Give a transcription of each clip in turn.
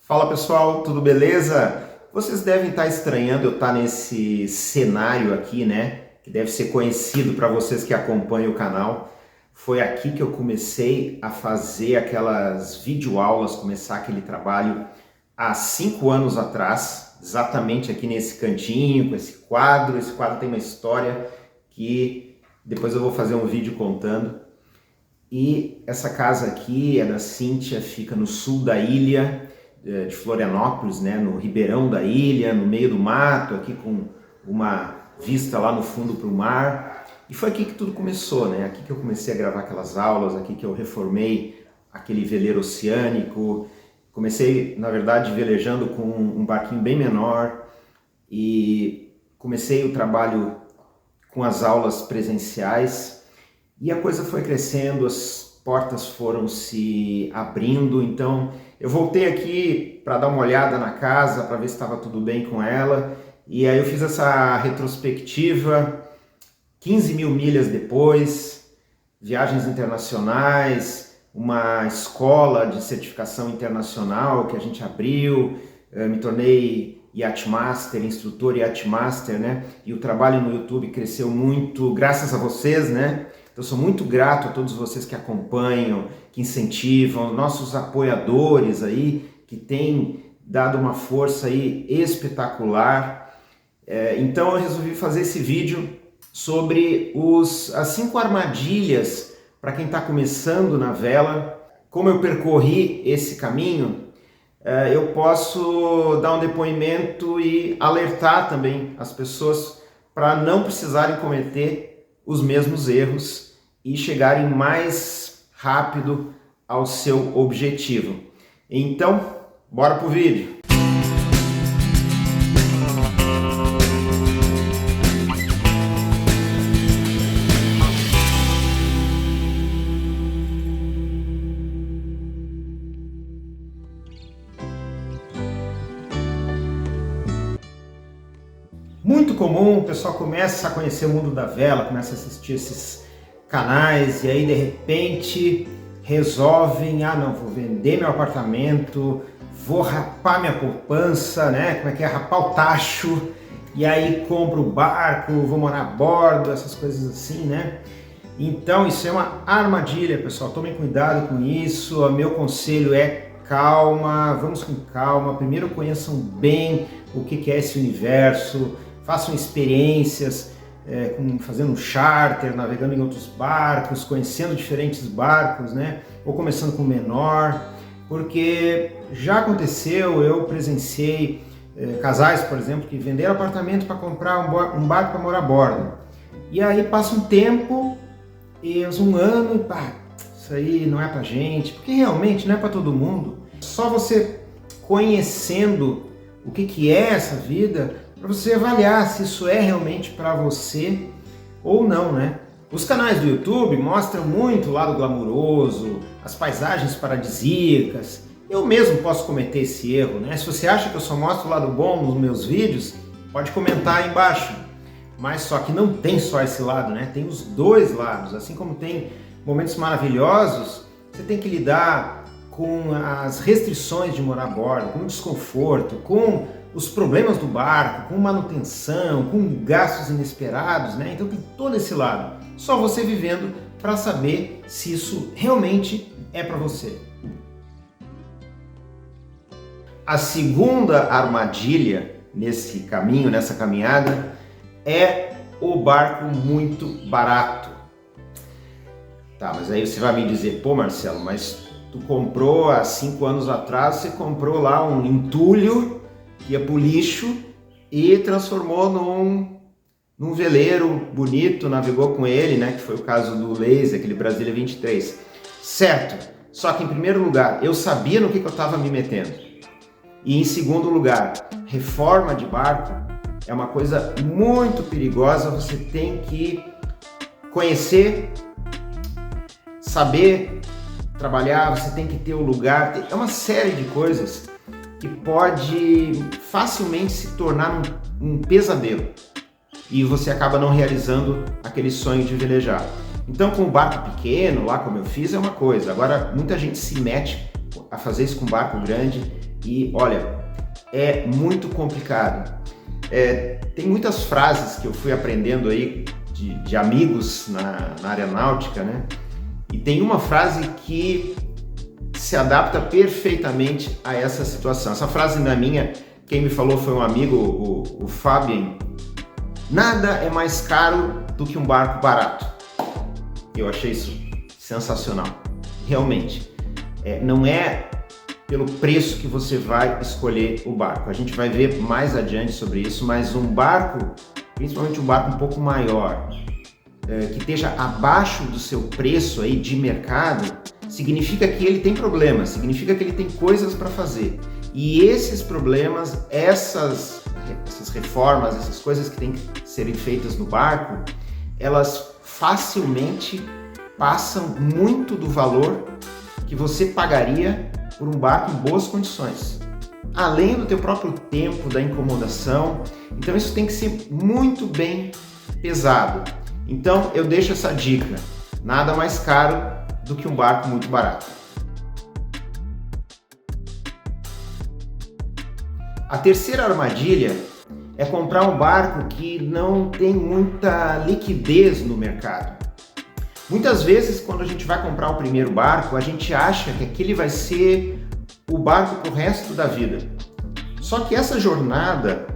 Fala pessoal, tudo beleza? Vocês devem estar estranhando eu estar nesse cenário aqui, né? Que deve ser conhecido para vocês que acompanham o canal. Foi aqui que eu comecei a fazer aquelas videoaulas, começar aquele trabalho há 5 anos atrás, exatamente aqui nesse cantinho, com esse quadro. Esse quadro tem uma história que depois eu vou fazer um vídeo contando. E essa casa aqui é da Cíntia, fica no sul da ilha de Florianópolis, né, no ribeirão da ilha, no meio do mato, aqui com uma vista lá no fundo para o mar. E foi aqui que tudo começou, né? Aqui que eu comecei a gravar aquelas aulas, aqui que eu reformei aquele veleiro oceânico. Comecei, na verdade, velejando com um barquinho bem menor e comecei o trabalho com as aulas presenciais e a coisa foi crescendo, as portas foram se abrindo. Então eu voltei aqui para dar uma olhada na casa, para ver se estava tudo bem com ela, e aí eu fiz essa retrospectiva, 15 mil milhas depois, viagens internacionais, uma escola de certificação internacional que a gente abriu, me tornei Yacht Master, instrutor Yacht Master, né? E o trabalho no YouTube cresceu muito graças a vocês, né? Eu sou muito grato a todos vocês que acompanham, que incentivam, nossos apoiadores aí, que têm dado uma força aí espetacular. Então eu resolvi fazer esse vídeo sobre as 5 armadilhas para quem está começando na vela. Como eu percorri esse caminho, eu posso dar um depoimento e alertar também as pessoas para não precisarem cometer os mesmos erros e chegarem mais rápido ao seu objetivo. Então, bora pro vídeo! Muito comum, o pessoal começa a conhecer o mundo da vela, começa a assistir esses canais e aí de repente resolvem, não, vou vender meu apartamento, vou rapar minha poupança, né? Como é que é? Rapar o tacho, e aí compro o barco, vou morar a bordo, essas coisas assim, né? Então isso é uma armadilha, pessoal, tomem cuidado com isso. O meu conselho é calma, vamos com calma, primeiro conheçam bem o que é esse universo, façam experiências, fazendo um charter, navegando em outros barcos, conhecendo diferentes barcos, né? Ou começando com o menor, porque já aconteceu, eu presenciei casais, por exemplo, que venderam apartamento para comprar um barco para morar a bordo. E aí passa um tempo, e um ano, e pá, isso aí não é pra gente, porque realmente não é para todo mundo. Só você conhecendo o que é essa vida, para você avaliar se isso é realmente para você ou não, né? Os canais do YouTube mostram muito o lado glamouroso, as paisagens paradisíacas. Eu mesmo posso cometer esse erro, né? Se você acha que eu só mostro o lado bom nos meus vídeos, pode comentar aí embaixo. Mas só que não tem só esse lado, né? Tem os dois lados. Assim como tem momentos maravilhosos, você tem que lidar com as restrições de morar a bordo, com o desconforto, com os problemas do barco, com manutenção, com gastos inesperados, né? Então tem todo esse lado. Só você vivendo para saber se isso realmente é para você. A segunda armadilha nesse caminho, nessa caminhada, é o barco muito barato. Tá, mas aí você vai me dizer, pô Marcelo, mas tu comprou há 5 anos atrás, você comprou lá um entulho, ia pro lixo e transformou num veleiro bonito, navegou com ele, né? Que foi o caso do Lazy, aquele Brasília 23. Certo, só que em primeiro lugar, eu sabia no que eu estava me metendo. E em segundo lugar, reforma de barco é uma coisa muito perigosa, você tem que conhecer, saber trabalhar, você tem que ter o lugar, é uma série de coisas que pode facilmente se tornar um pesadelo e você acaba não realizando aquele sonho de velejar. Então com o barco pequeno, lá como eu fiz, é uma coisa. Agora muita gente se mete a fazer isso com barco grande E olha, é muito complicado. Tem muitas frases que eu fui aprendendo aí de amigos na área náutica, né? E tem uma frase que se adapta perfeitamente a essa situação. Essa frase não é minha, quem me falou foi um amigo, o Fabian. Nada é mais caro do que um barco barato. Eu achei isso sensacional. Realmente, não é pelo preço que você vai escolher o barco. A gente vai ver mais adiante sobre isso, mas um barco, principalmente um barco um pouco maior, que esteja abaixo do seu preço aí de mercado, significa que ele tem problemas, significa que ele tem coisas para fazer. E esses problemas, essas reformas, essas coisas que têm que serem feitas no barco, elas facilmente passam muito do valor que você pagaria por um barco em boas condições, além do teu próprio tempo, da incomodação. Então isso tem que ser muito bem pesado. Então eu deixo essa dica: nada mais caro do que um barco muito barato. A terceira armadilha é comprar um barco que não tem muita liquidez no mercado. Muitas vezes, quando a gente vai comprar o primeiro barco, a gente acha que aquele vai ser o barco para o resto da vida. Só que essa jornada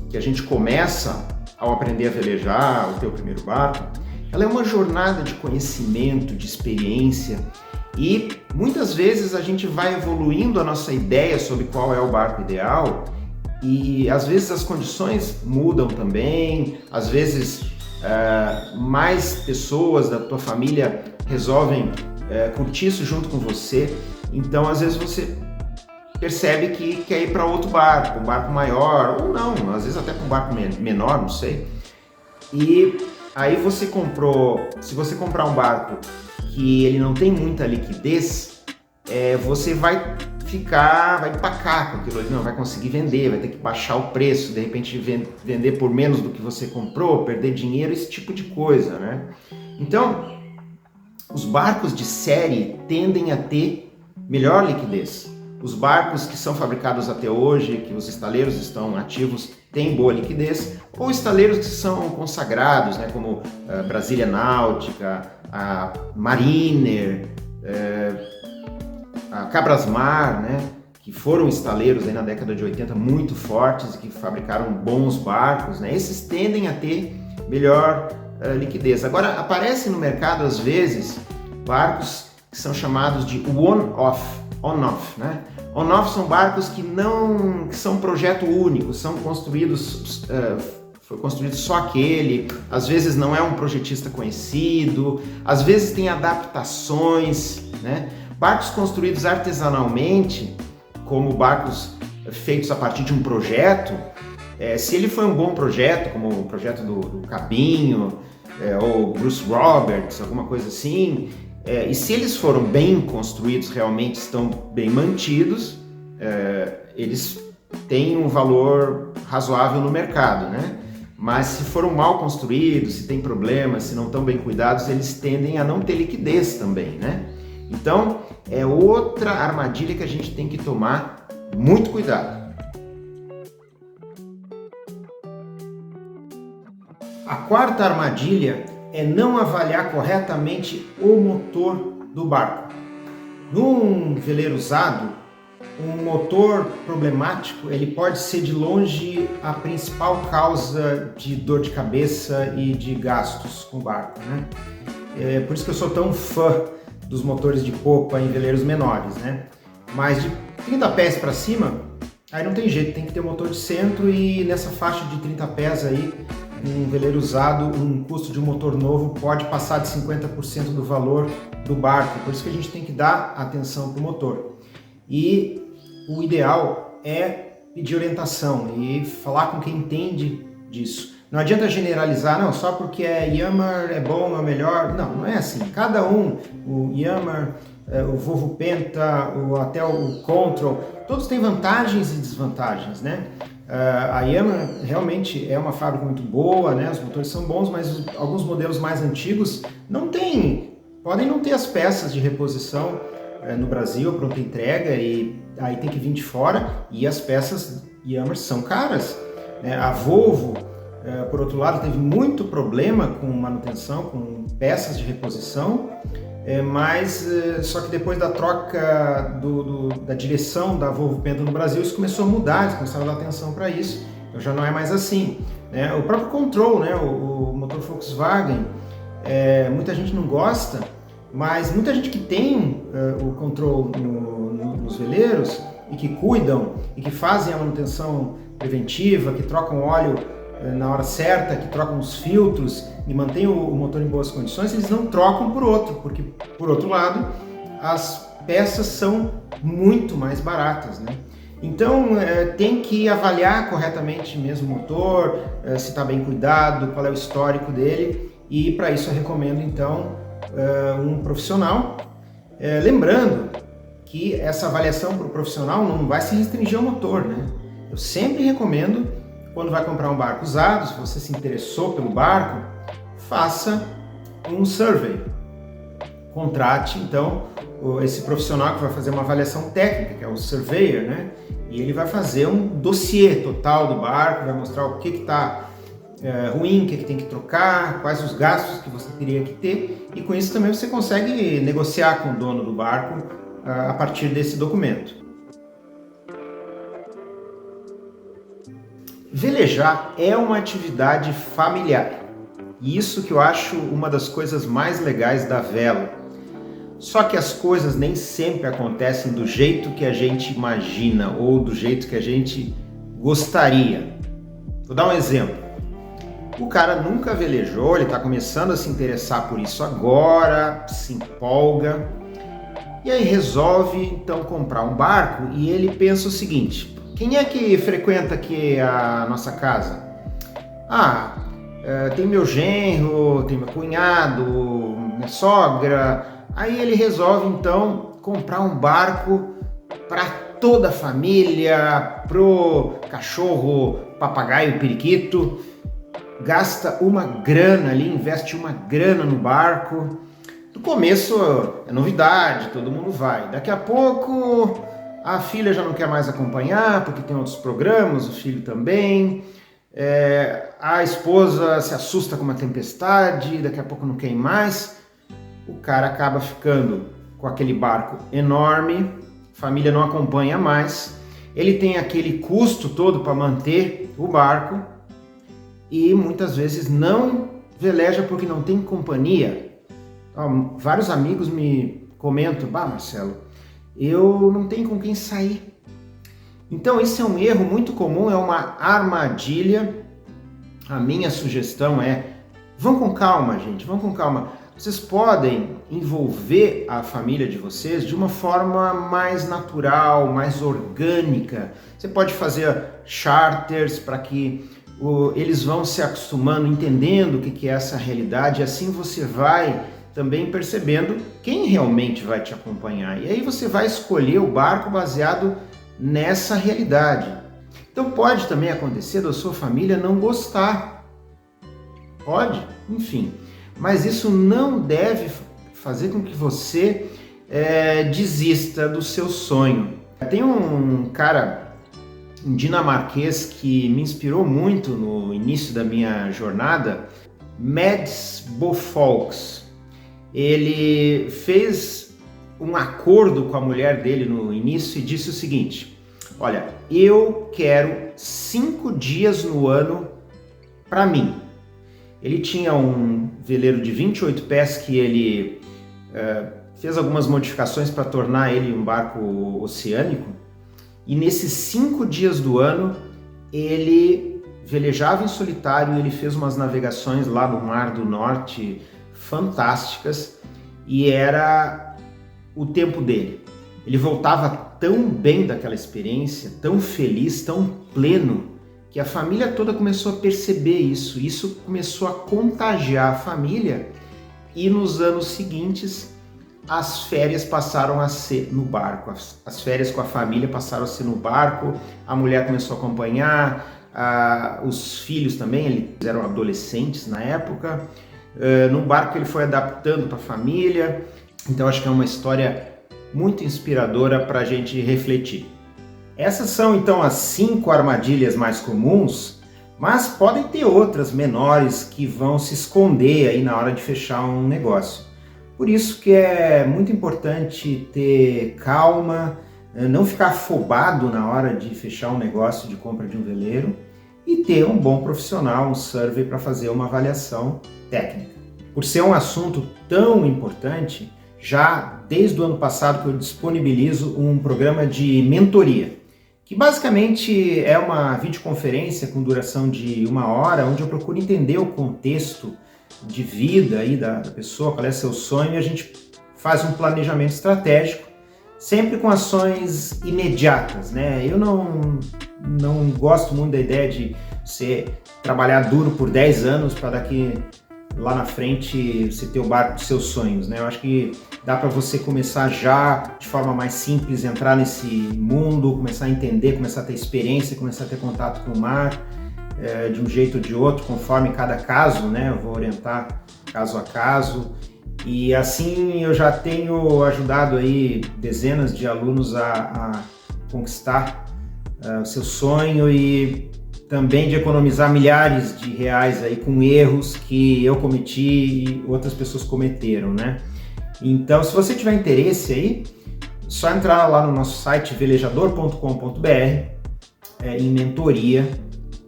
que a gente começa ao aprender a velejar o teu primeiro barco, ela é uma jornada de conhecimento, de experiência, e muitas vezes a gente vai evoluindo a nossa ideia sobre qual é o barco ideal, e às vezes as condições mudam também, às vezes mais pessoas da tua família resolvem curtir isso junto com você. Então às vezes você percebe que quer ir para outro barco, um barco maior, ou não, às vezes até com um barco menor, não sei. E aí você comprou, se você comprar um barco que ele não tem muita liquidez, você vai empacar com aquilo ali, não vai conseguir vender, vai ter que baixar o preço, de repente vender por menos do que você comprou, perder dinheiro, esse tipo de coisa, né? Então, os barcos de série tendem a ter melhor liquidez. Os barcos que são fabricados até hoje, que os estaleiros estão ativos, têm boa liquidez, ou estaleiros que são consagrados, né, como Brasília Náutica, a Mariner, a Cabrasmar, né, que foram estaleiros aí na década de 80 muito fortes e que fabricaram bons barcos, né, esses tendem a ter melhor liquidez. Agora, aparecem no mercado às vezes barcos que são chamados de on-off, né? On-off são barcos que são projeto único, são construídos, foi construído só aquele, às vezes não é um projetista conhecido, às vezes tem adaptações, né? Barcos construídos artesanalmente, como barcos feitos a partir de um projeto, se ele foi um bom projeto, como o projeto do Cabinho, ou Bruce Roberts, alguma coisa assim, e se eles foram bem construídos, realmente estão bem mantidos, eles têm um valor razoável no mercado, né? Mas se foram mal construídos, se tem problemas, se não estão bem cuidados, eles tendem a não ter liquidez também, né? Então, é outra armadilha que a gente tem que tomar muito cuidado. A quarta armadilha é não avaliar corretamente o motor do barco. Num veleiro usado, um motor problemático, ele pode ser de longe a principal causa de dor de cabeça e de gastos com o barco, né? É por isso que eu sou tão fã dos motores de popa em veleiros menores, né? Mas de 30 pés para cima, aí não tem jeito, tem que ter motor de centro, e nessa faixa de 30 pés aí, um veleiro usado, um custo de um motor novo pode passar de 50% do valor do barco, por isso que a gente tem que dar atenção para o motor. E o ideal é pedir orientação e falar com quem entende disso. Não adianta generalizar, não, só porque Yamaha é bom, é melhor. Não é assim. Cada um, o Yamaha, o Volvo Penta, até o Control, todos têm vantagens e desvantagens, né? A Yamaha realmente é uma fábrica muito boa, né? Os motores são bons, mas alguns modelos mais antigos podem não ter as peças de reposição no Brasil, a pronta entrega, e aí tem que vir de fora, e as peças Yammers são caras. A Volvo, por outro lado, teve muito problema com manutenção, com peças de reposição, mas só que depois da troca da direção da Volvo Penta no Brasil, isso começou a mudar, eles começaram a dar atenção para isso, então já não é mais assim. O próprio Control, o motor Volkswagen, muita gente não gosta, mas muita gente que tem o Control nos veleiros e que cuidam e que fazem a manutenção preventiva, que trocam óleo na hora certa, que trocam os filtros e mantêm o motor em boas condições, eles não trocam por outro, porque, por outro lado, as peças são muito mais baratas, né? Então, tem que avaliar corretamente mesmo o motor, se está bem cuidado, qual é o histórico dele, e para isso eu recomendo, então, um profissional. Lembrando que essa avaliação para o profissional não vai se restringir ao motor, né? Eu sempre recomendo, quando vai comprar um barco usado, se você se interessou pelo barco, faça um survey. Contrate, então, esse profissional que vai fazer uma avaliação técnica, que é o surveyor, né? E ele vai fazer um dossiê total do barco, vai mostrar o que está ruim, o que tem que trocar, quais os gastos que você teria que ter, e com isso também você consegue negociar com o dono do barco a partir desse documento. Velejar é uma atividade familiar, e isso que eu acho uma das coisas mais legais da vela. Só que as coisas nem sempre acontecem do jeito que a gente imagina ou do jeito que a gente gostaria. Vou dar um exemplo. O cara nunca velejou, ele está começando a se interessar por isso agora, se empolga, e aí resolve então comprar um barco, e ele pensa o seguinte: quem é que frequenta aqui a nossa casa? Tem meu genro, tem meu cunhado, minha sogra. Aí ele resolve então comprar um barco para toda a família, pro cachorro, papagaio, periquito. Gasta uma grana ali, investe uma grana no barco. No começo é novidade, todo mundo vai. Daqui a pouco a filha já não quer mais acompanhar porque tem outros programas, o filho também. A esposa se assusta com uma tempestade, daqui a pouco não quer ir mais. O cara acaba ficando com aquele barco enorme, a família não acompanha mais, ele tem aquele custo todo para manter o barco e muitas vezes não veleja porque não tem companhia. Vários amigos me comentam: Marcelo, eu não tenho com quem sair. Então esse é um erro muito comum, é uma armadilha. A minha sugestão é: vão com calma, gente, vão com calma. Vocês podem envolver a família de vocês de uma forma mais natural, mais orgânica. Você pode fazer charters para que eles vão se acostumando, entendendo o que é essa realidade, e assim você vai também percebendo quem realmente vai te acompanhar. E aí você vai escolher o barco baseado nessa realidade. Então pode também acontecer da sua família não gostar. Pode, enfim. Mas isso não deve fazer com que você desista do seu sonho. Tem um cara, um dinamarquês, que me inspirou muito no início da minha jornada, Mads Bofolks. Ele fez um acordo com a mulher dele no início e disse o seguinte: olha, eu quero 5 dias no ano para mim. Ele tinha um veleiro de 28 pés que ele fez algumas modificações para tornar ele um barco oceânico, e nesses 5 dias do ano ele velejava em solitário. Ele fez umas navegações lá no Mar do Norte fantásticas, e era o tempo dele. Ele voltava tão bem daquela experiência, tão feliz, tão pleno, que a família toda começou a perceber isso. Isso começou a contagiar a família, e nos anos seguintes as férias passaram a ser no barco. As férias com a família passaram a ser no barco, a mulher começou a acompanhar, os filhos também, eles eram adolescentes na época. No barco ele foi adaptando para a família. Então acho que é uma história muito inspiradora para a gente refletir. Essas são então as 5 armadilhas mais comuns, mas podem ter outras menores que vão se esconder aí na hora de fechar um negócio. Por isso que é muito importante ter calma, não ficar afobado na hora de fechar um negócio de compra de um veleiro e ter um bom profissional, um survey para fazer uma avaliação técnica. Por ser um assunto tão importante, já desde o ano passado que eu disponibilizo um programa de mentoria, que basicamente é uma videoconferência com duração de 1 hora, onde eu procuro entender o contexto de vida aí da pessoa, qual é seu sonho, e a gente faz um planejamento estratégico, sempre com ações imediatas, né? Eu não gosto muito da ideia de você trabalhar duro por 10 anos para daqui lá na frente você ter o barco dos seus sonhos, né? Eu acho que dá para você começar já de forma mais simples, entrar nesse mundo, começar a entender, começar a ter experiência, começar a ter contato com o mar, de um jeito ou de outro, conforme cada caso, né? Eu vou orientar caso a caso. E assim eu já tenho ajudado aí dezenas de alunos a conquistar o seu sonho e também de economizar milhares de reais aí com erros que eu cometi e outras pessoas cometeram, né? Então, se você tiver interesse aí, é só entrar lá no nosso site velejador.com.br em mentoria,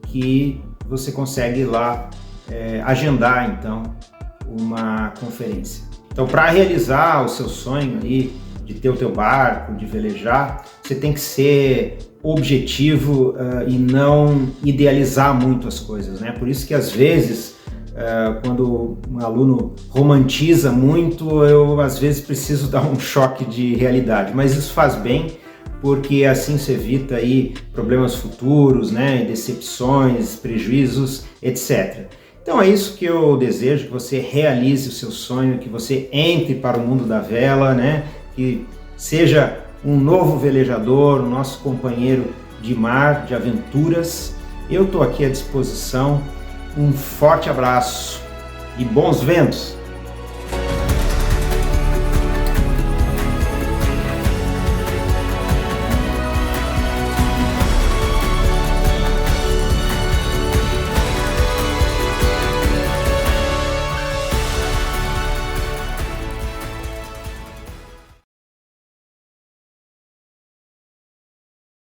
que você consegue lá agendar então uma conferência. Então, para realizar o seu sonho aí de ter o teu barco, de velejar, você tem que ser objetivo e não idealizar muito as coisas, né? Por isso que às vezes quando um aluno romantiza muito, eu às vezes preciso dar um choque de realidade, mas isso faz bem, porque assim se evita aí problemas futuros, né? Decepções, prejuízos, etc. Então é isso que eu desejo, que você realize o seu sonho, que você entre para o mundo da vela, né? Que seja um novo velejador, o nosso companheiro de mar, de aventuras. Eu estou aqui à disposição. Um forte abraço e bons ventos!